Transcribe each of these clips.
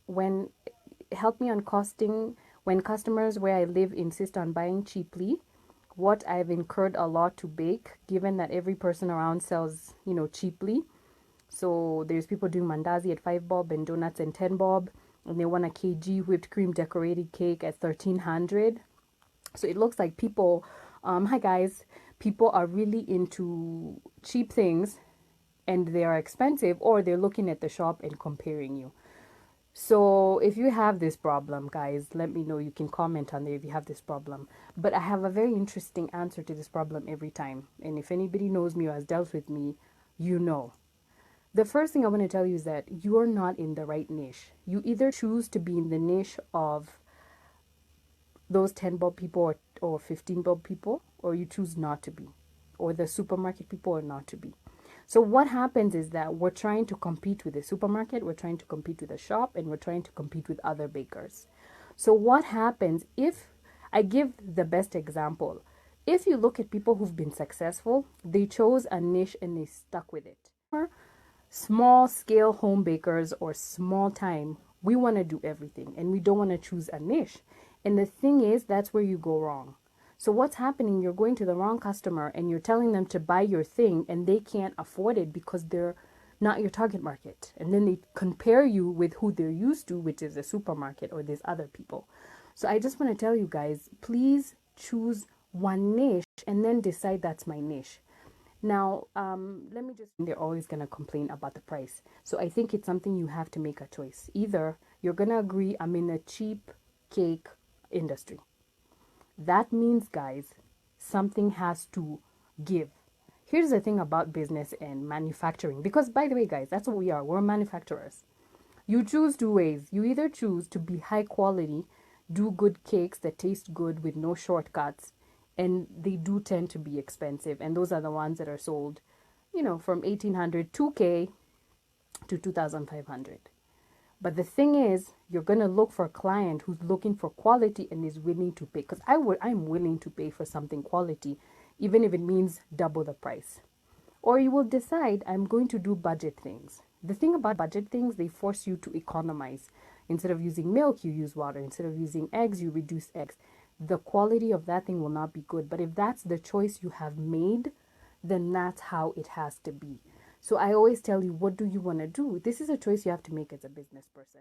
when help me on costing when customers where I live insist on buying cheaply, what I've incurred a lot to bake, given that every person around sells, cheaply. So there's people doing mandazi at 5 bob and donuts and 10 bob, and they want a kg whipped cream decorated cake at 1300. So it looks like people, hi guys, people are really into cheap things and they are expensive, or they're looking at the shop and comparing you. So if you have this problem, guys, let me know. You can comment on there if you have this problem. But I have a very interesting answer to this problem every time. And if anybody knows me or has dealt with me, you know. The first thing I want to tell you is that you're not in the right niche. You either choose to be in the niche of those 10 bob people or 15 bob people, or you choose not to be, or the supermarket people, or not to be. So what happens is that we're trying to compete with the supermarket, we're trying to compete with the shop, and we're trying to compete with other bakers. So what happens if I give the best example? If you look at people who've been successful, they chose a niche and they stuck with it. Small scale home bakers or small time, we want to do everything and we don't want to choose a niche. And the thing is, that's where you go wrong. So what's happening, you're going to the wrong customer and you're telling them to buy your thing and they can't afford it because they're not your target market. And then they compare you with who they're used to, which is a supermarket or these other people. So I just want to tell you guys, please choose one niche and then decide that's my niche. Now, let me just, they're always going to complain about the price. So I think it's something you have to make a choice. Either you're going to agree, I'm in a cheap cake industry. That means, guys, something has to give. Here's the thing about business and manufacturing, because by the way, guys, that's what we are. We're manufacturers. You choose two ways. You either choose to be high quality, do good cakes that taste good with no shortcuts, and they do tend to be expensive. And those are the ones that are sold, from 1800, 2K to 2500. But the thing is, you're going to look for a client who's looking for quality and is willing to pay. Because I'm willing to pay for something quality, even if it means double the price. Or you will decide, I'm going to do budget things. The thing about budget things, they force you to economize. Instead of using milk, you use water. Instead of using eggs, you reduce eggs. The quality of that thing will not be good. But if that's the choice you have made, then that's how it has to be. So I always tell you, what do you want to do? This is a choice you have to make as a business person.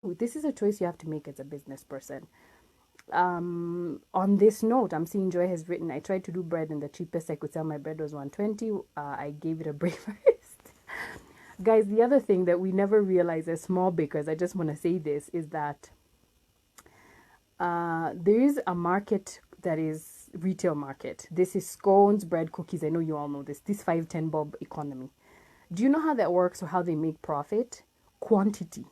This is a choice you have to make as a business person. On this note, I'm seeing Joy has written, I tried to do bread and the cheapest I could sell my bread was 120. I gave it a breakfast. Guys, the other thing that we never realize as small bakers, I just want to say this, is that there is a market that is retail market. This is scones, bread, cookies. I know you all know this. This 5-10 bob economy. Do you know how that works or how they make profit? Quantity.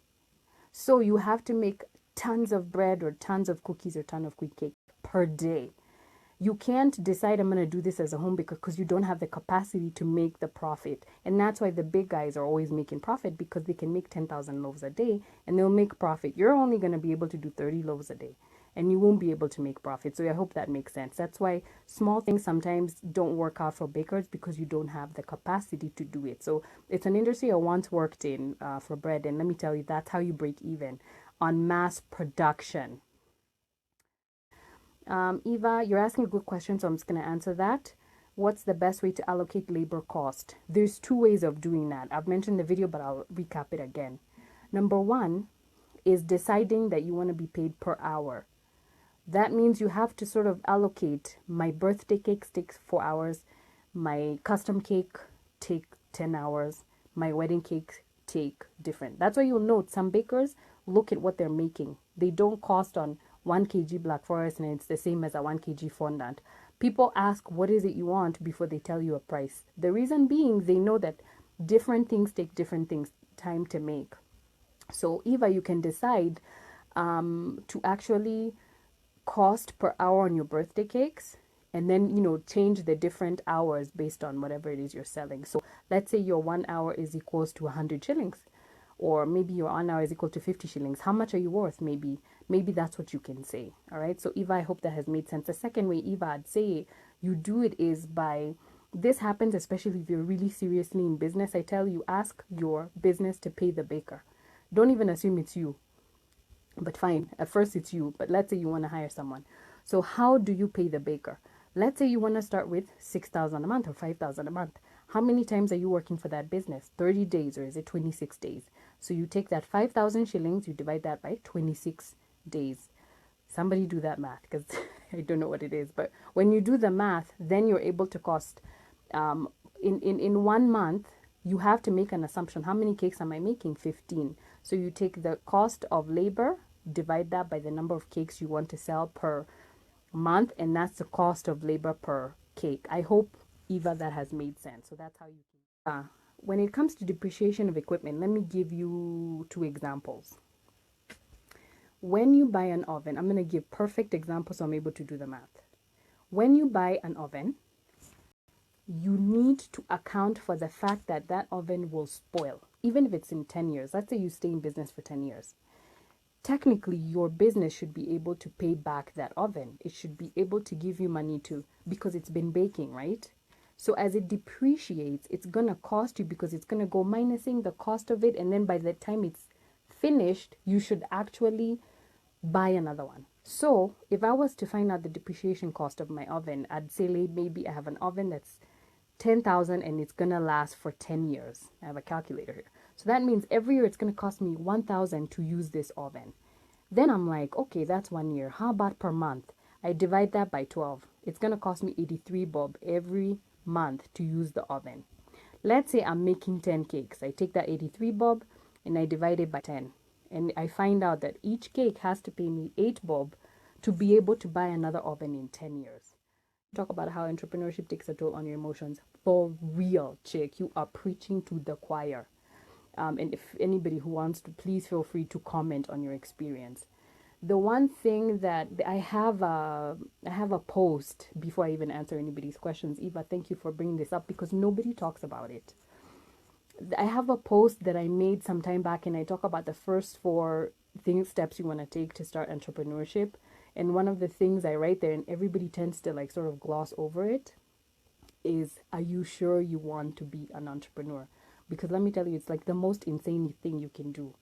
So you have to make tons of bread or tons of cookies or ton of quick cake per day. You can't decide I'm going to do this as a home baker because you don't have the capacity to make the profit. And that's why the big guys are always making profit, because they can make 10,000 loaves a day and they'll make profit. You're only going to be able to do 30 loaves a day and you won't be able to make profit. So I hope that makes sense. That's why small things sometimes don't work out for bakers, because you don't have the capacity to do it. So it's an industry I once worked in for bread. And let me tell you, that's how you break even on mass production. Eva, you're asking a good question, so I'm just going to answer that. What's the best way to allocate labor cost? There's two ways of doing that. I've mentioned the video, but I'll recap it again. Number one is deciding that you want to be paid per hour. That means you have to sort of allocate, my birthday cake takes 4 hours, my custom cake take 10 hours, my wedding cake take different. That's why you'll note some bakers look at what they're making. They don't cost on 1 kg Black Forest and it's the same as a 1 kg fondant. People ask, what is it you want, before they tell you a price. The reason being, they know that different things take different things time to make. So Eva, you can decide to actually cost per hour on your birthday cakes, and then change the different hours based on whatever it is you're selling. So let's say your 1 hour is equals to 100 shillings, or maybe your 1 hour is equal to 50 shillings. How much are you worth? Maybe that's what you can say. All right. So Eva, I hope that has made sense. The second way, Eva, I'd say you do it is by, this happens especially if you're really seriously in business. I tell you, ask your business to pay the baker. Don't even assume it's you. But fine, at first it's you, but let's say you want to hire someone. So how do you pay the baker? Let's say you want to start with 6,000 a month or 5,000 a month. How many times are you working for that business? 30 days or is it 26 days? So you take that 5,000 shillings, you divide that by 26 days. Somebody do that math because I don't know what it is. But when you do the math, then you're able to cost, um, in 1 month, you have to make an assumption. How many cakes am I making? 15. So you take the cost of labor, divide that by the number of cakes you want to sell per month, and that's the cost of labor per cake. I hope, Eva, that has made sense. So that's how you can. When it comes to depreciation of equipment, let me give you two examples. When you buy an oven, I'm going to give perfect examples so I'm able to do the math. When you buy an oven, you need to account for the fact that that oven will spoil, even if it's in 10 years. Let's say you stay in business for 10 years. Technically, your business should be able to pay back that oven. It should be able to give you money to, because it's been baking, right? So as it depreciates, it's going to cost you because it's going to go minusing the cost of it. And then by the time it's finished, you should actually buy another one. So if I was to find out the depreciation cost of my oven, I'd say maybe I have an oven that's 10,000 and it's gonna last for 10 years. I have a calculator here. So that means every year it's gonna cost me 1,000 to use this oven. Then I'm like, okay, that's 1 year. How about per month? I divide that by 12. It's gonna cost me 83 bob every month to use the oven. Let's say I'm making 10 cakes. I take that 83 bob and I divide it by 10. And I find out that each cake has to pay me 8 bob to be able to buy another oven in 10 years. Talk about how entrepreneurship takes a toll on your emotions. For real, chick, you are preaching to the choir. And if anybody who wants to, please feel free to comment on your experience. The one thing that I have a post before I even answer anybody's questions. Eva, thank you for bringing this up because nobody talks about it. I have a post that I made some time back and I talk about the first 4 steps you want to take to start entrepreneurship. And one of the things I write there, and everybody tends to like sort of gloss over it, is, are you sure you want to be an entrepreneur? Because let me tell you, it's like the most insane thing you can do.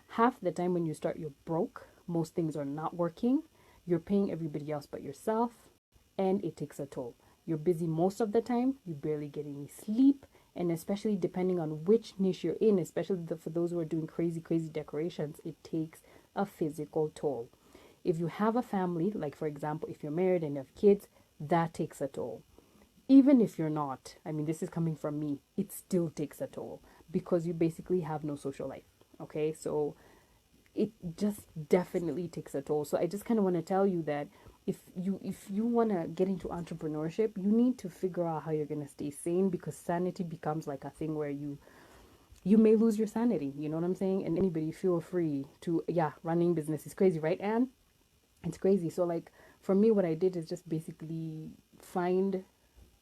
Half the time when you start, you're broke. Most things are not working. You're paying everybody else but yourself, and it takes a toll. You're busy most of the time. You barely get any sleep. And especially depending on which niche you're in, especially for those who are doing crazy decorations, it takes a physical toll. If you have a family, like for example, if you're married and have kids, that takes a toll. Even if you're not, I mean, this is coming from me, it still takes a toll because you basically have no social life. Okay, so it just definitely takes a toll. So I just kind of want to tell you that if you want to get into entrepreneurship, you need to figure out how you're going to stay sane, because sanity becomes like a thing where you may lose your sanity. You know what I'm saying? And anybody feel free to, yeah, running business is crazy, right, Anne? It's crazy. So like for me, what I did is just basically find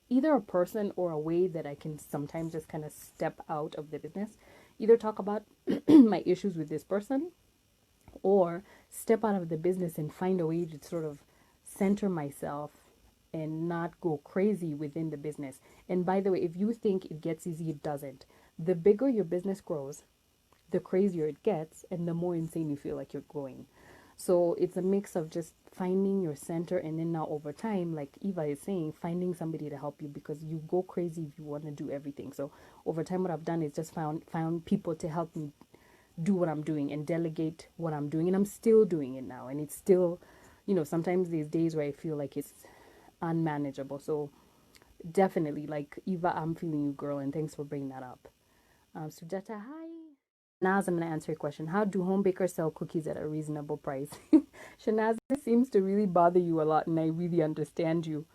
either a person or a way that I can sometimes just kind of step out of the business, either talk about my issues with this person or step out of the business and find a way to sort of center myself and not go crazy within the business. And by the way, if you think it gets easy, it doesn't. The bigger your business grows, the crazier it gets and the more insane you feel like you're growing. So it's a mix of just finding your center, and then now over time, like Eva is saying, finding somebody to help you, because you go crazy if you want to do everything. So over time, what I've done is just found people to help me do what I'm doing and delegate what I'm doing, and I'm still doing it now. And it's still, sometimes there's days where I feel like it's unmanageable. So definitely, like Eva, I'm feeling you, girl, and thanks for bringing that up. Sujata, hi. Shanaz, I'm going to answer your question. How do home bakers sell cookies at a reasonable price? Shanaz, this seems to really bother you a lot, and I really understand you.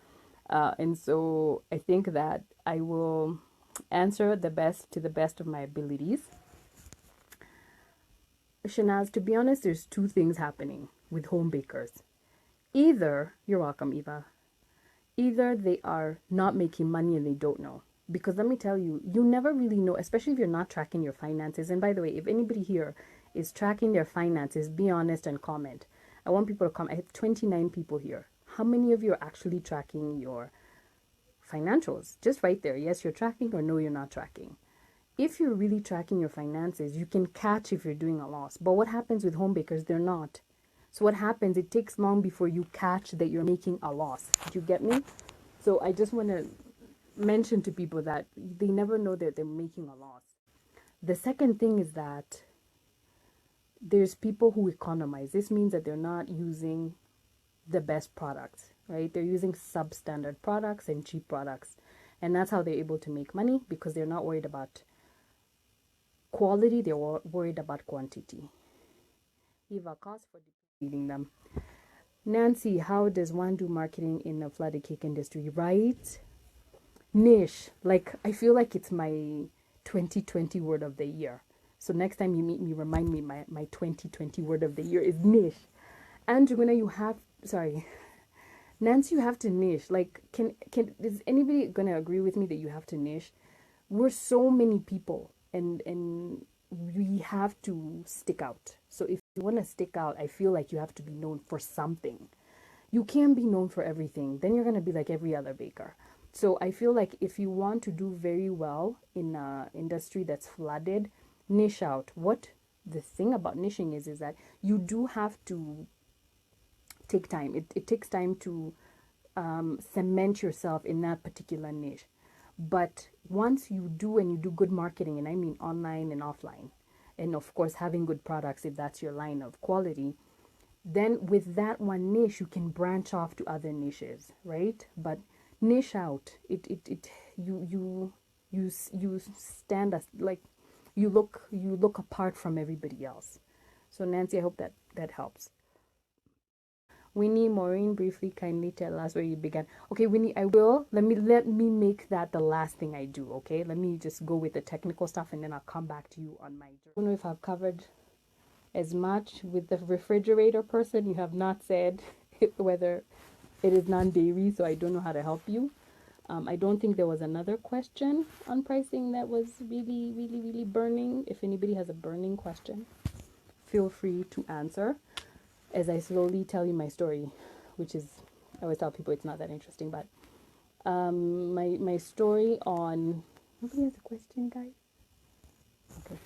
And so I think that I will answer to the best of my abilities. Shanaz, to be honest, there's 2 things happening with home bakers. Either, you're welcome, Eva, either they are not making money and they don't know. Because let me tell you, you never really know, especially if you're not tracking your finances. And by the way, if anybody here is tracking their finances, be honest and comment. I want people to comment. I have 29 people here. How many of you are actually tracking your financials? Just right there. Yes, you're tracking, or no, you're not tracking. if you're really tracking your finances, you can catch if you're doing a loss. But what happens with home bakers? They're not. So what happens? It takes long before you catch that you're making a loss. Do you get me? So I just want to mention to people that they never know that they're making a loss. The second thing is that there's people who economize. This means that they're not using the best products, right? They're using substandard products and cheap products. And that's how they're able to make money because they're not worried about quality, they're worried about quantity. Eva, cost for feeding them. Nancy, how does one do marketing in a flooded cake industry? Right? Niche. Like, I feel like it's my 2020 word of the year. So next time you meet me, remind me my 2020 word of the year is niche. And Joanna, you have, sorry, Nancy, you have to niche. Like, is anybody gonna agree with me that you have to niche? We're so many people, and we have to stick out. So if you want to stick out, I feel like you have to be known for something. You can't be known for everything. Then you're gonna be like every other baker. So I feel like if you want to do very well in an industry that's flooded, niche out. What the thing about niching is that you do have to take time. It takes time to cement yourself in that particular niche. But once you do and you do good marketing, and I mean online and offline, and of course having good products if that's your line of quality, then with that one niche you can branch off to other niches, right? But niche out. It you stand as like you look apart from everybody else. So Nancy, I hope that helps. Winnie, Maureen, briefly, kindly tell us where you began. Okay, Winnie, I will. Let me make that the last thing I do. Okay, let me just go with the technical stuff, and then I'll come back to you on my journey. I don't know if I've covered as much with the refrigerator person. You have not said whether it is non-dairy, so I don't know how to help you. I don't think there was another question on pricing that was really, really, really burning. If anybody has a burning question, feel free to answer as I slowly tell you my story, which is, I always tell people it's not that interesting, but my story on, nobody has a question, guys? Okay.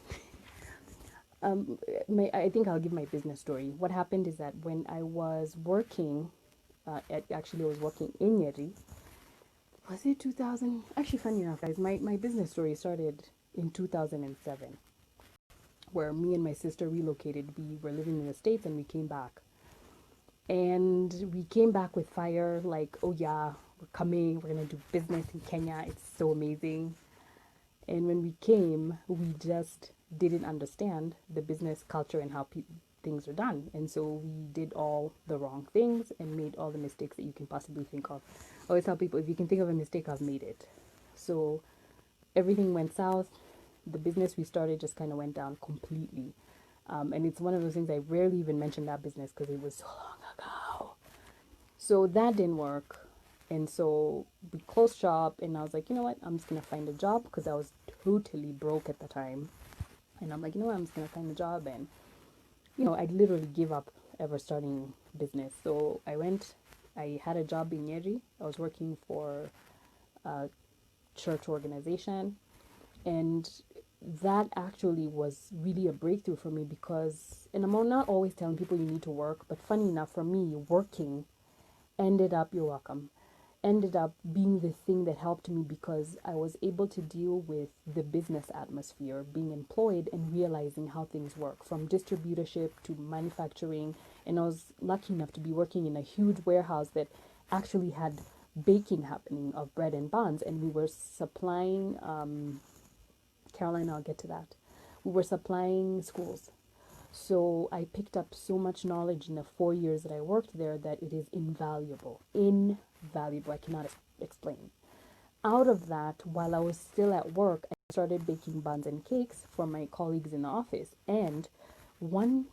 I think I'll give my business story. What happened is that when I was working, actually I was working in Yeri, was it 2000? Actually, funny enough, guys, my business story started in 2007, where me and my sister relocated. We were living in the States and we came back. And we came back with fire, like, oh yeah, we're coming, we're gonna do business in Kenya, it's so amazing. And when we came, we just didn't understand the business culture and how things are done. And so we did all the wrong things and made all the mistakes that you can possibly think of. I always tell people, if you can think of a mistake, I've made it. So everything went south. The business we started just kind of went down completely. And it's one of those things I rarely even mention that business because it was so long ago. So that didn't work. And so we closed shop, and I was like, you know what? I'm just going to find a job because I was totally broke at the time. And I'm like, you know what? I'm just going to find a job. And, I literally gave up ever starting business. So I had a job in Yeri. I was working for a church organization. And that actually was really a breakthrough for me because, and I'm not always telling people you need to work, but funny enough, for me, working you're welcome, ended up being the thing that helped me because I was able to deal with the business atmosphere, being employed and realizing how things work from distributorship to manufacturing. And I was lucky enough to be working in a huge warehouse that actually had baking happening of bread and buns, and we were supplying Caroline, I'll get to that. We were supplying schools. So I picked up so much knowledge in the 4 years that I worked there that it is invaluable. Invaluable. I cannot explain. Out of that, while I was still at work, I started baking buns and cakes for my colleagues in the office. And one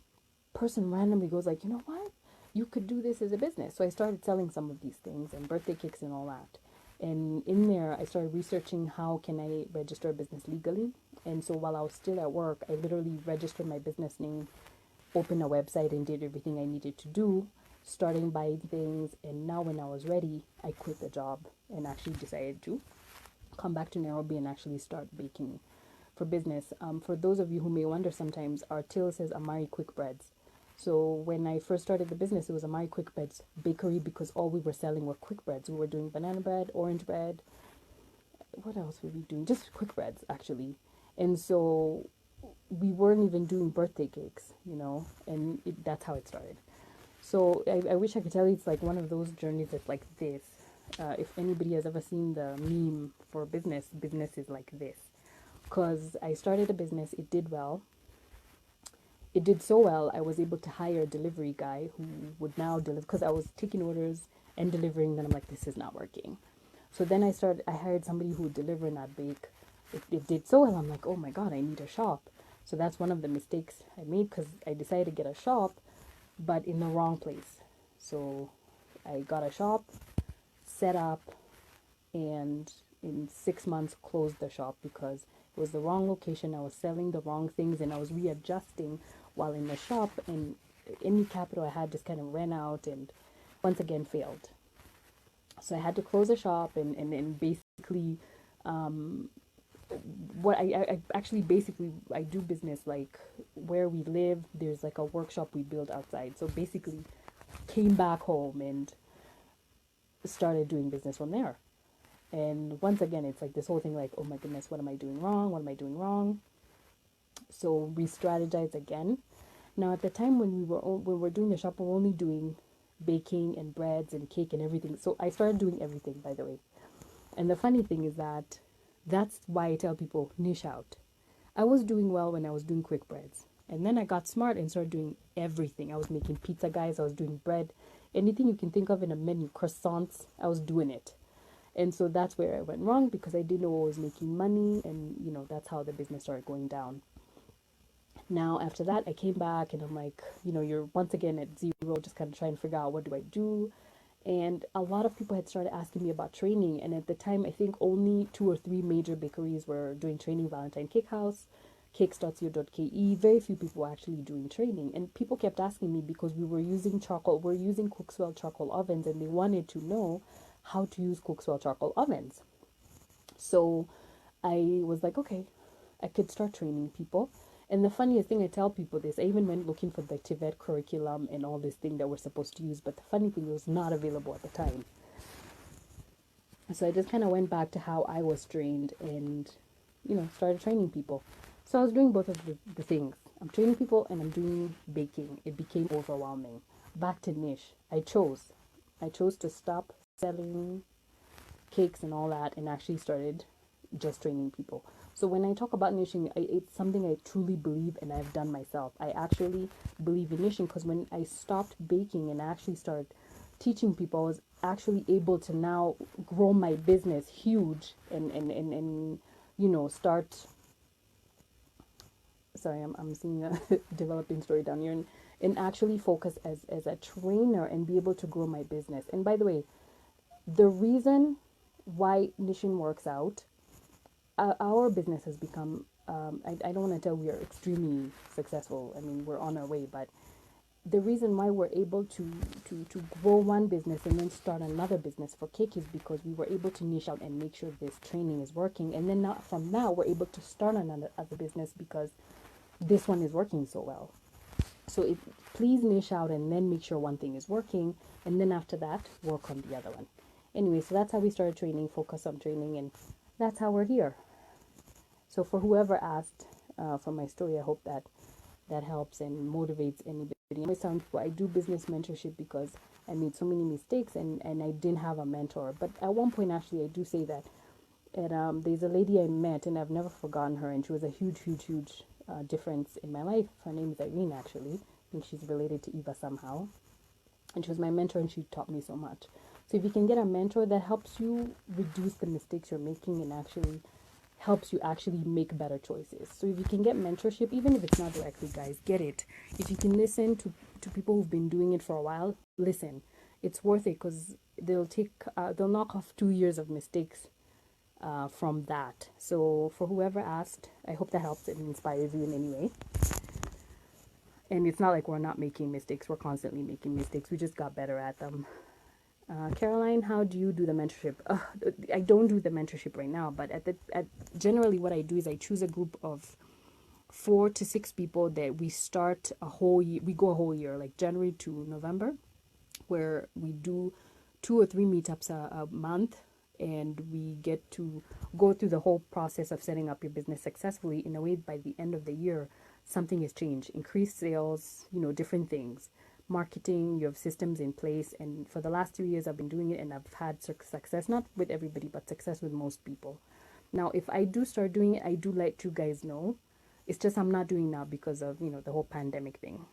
person randomly goes like, you know what? You could do this as a business. So I started selling some of these things and birthday cakes and all that. And in there, I started researching how can I register a business legally. And so while I was still at work, I literally registered my business name, opened a website, and did everything I needed to do, starting buying things. And now when I was ready, I quit the job and actually decided to come back to Nairobi and actually start baking for business. For those of you who may wonder sometimes, our till says Amari Quick Breads. So when I first started the business, it was Amari Quick Breads Bakery because all we were selling were quick breads. We were doing banana bread, orange bread. What else were we doing? Just quick breads, actually. And so we weren't even doing birthday cakes, and that's how it started. So I wish I could tell you it's like one of those journeys that's like this. If anybody has ever seen the meme for business is like this. Because I started a business, it did well. It did so well, I was able to hire a delivery guy who would now deliver, because I was taking orders and delivering. Then I'm like, this is not working. So then I hired somebody who would deliver and not bake. It did so well. I'm like, oh my God, I need a shop. So that's one of the mistakes I made because I decided to get a shop, but in the wrong place. So I got a shop, set up, and in 6 months closed the shop because it was the wrong location. I was selling the wrong things and I was readjusting while in the shop, and any capital I had just kind of ran out and once again failed. So I had to close the shop and basically what I actually basically I do business like where we live. There's like a workshop we build outside. So basically came back home and started doing business from there. And once again, it's like this whole thing like, oh my goodness, what am I doing wrong? What am I doing wrong? So we strategized again. Now at the time when we were doing the shop, we were only doing baking and breads and cake and everything. So I started doing everything, by the way. And the funny thing is that that's why I tell people niche out. I was doing well when I was doing quick breads. And then I got smart and started doing everything. I was making pizza, guys. I was doing bread. Anything you can think of in a menu, croissants, I was doing it. And so that's where I went wrong because I didn't know I was making money. And, that's how the business started going down. Now, after that, I came back and I'm like, you're once again at zero, just kind of trying to figure out what do I do. And a lot of people had started asking me about training. And at the time, I think only 2 or 3 major bakeries were doing training. Valentine Cake House, cakes.co.ke. Very few people were actually doing training. And people kept asking me because we were using charcoal. We're using Cookswell charcoal ovens. And they wanted to know how to use Cookswell charcoal ovens. So I was like, okay, I could start training people. And the funniest thing, I tell people this, I even went looking for the TVET curriculum and all this thing that we're supposed to use, but the funny thing, it was not available at the time. So I just kind of went back to how I was trained and, started training people. So I was doing both of the things. I'm training people and I'm doing baking. It became overwhelming. Back to niche. I chose to stop selling cakes and all that and actually started just training people. So when I talk about niching, it's something I truly believe and I've done myself. I actually believe in niching because when I stopped baking and actually started teaching people, I was actually able to now grow my business huge and start. Sorry, I'm seeing a developing story down here and actually focus as a trainer and be able to grow my business. And by the way, the reason why niching works out, our business has become, I don't want to tell we are extremely successful. I mean, we're on our way, but the reason why we're able to grow one business and then start another business for cake is because we were able to niche out and make sure this training is working. And then from now, we're able to start another other business because this one is working so well. So please niche out and then make sure one thing is working. And then after that, work on the other one. Anyway, so that's how we started training, focus on training, and that's how we're here. So for whoever asked from my story, I hope that helps and motivates anybody. I do business mentorship because I made so many mistakes and I didn't have a mentor. But at one point, actually, I do say that. And there's a lady I met and I've never forgotten her, and she was a huge difference in my life. Her name is Irene, actually. I think she's related to Eva somehow. And she was my mentor and she taught me so much. So if you can get a mentor that helps you reduce the mistakes you're making and actually helps you actually make better choices. So if you can get mentorship, even if it's not directly, guys, get it. If you can listen to people who've been doing it for a while, listen. It's worth it because they'll knock off 2 years of mistakes from that. So for whoever asked, I hope that helps and inspires you in any way. And it's not like we're not making mistakes. We're constantly making mistakes. We just got better at them. Caroline, how do you do the mentorship? I don't do the mentorship right now, but generally what I do is I choose a group of 4 to 6 people that we start a whole year. We go a whole year, like January to November, where we do 2 or 3 meetups a month, and we get to go through the whole process of setting up your business successfully in a way by the end of the year something has changed, increased sales, different things, marketing, you have systems in place. And for the last 3 years I've been doing it, and I've had success, not with everybody but success with most people. Now if I do start doing it, I do let you guys know. It's just I'm not doing now because of the whole pandemic thing.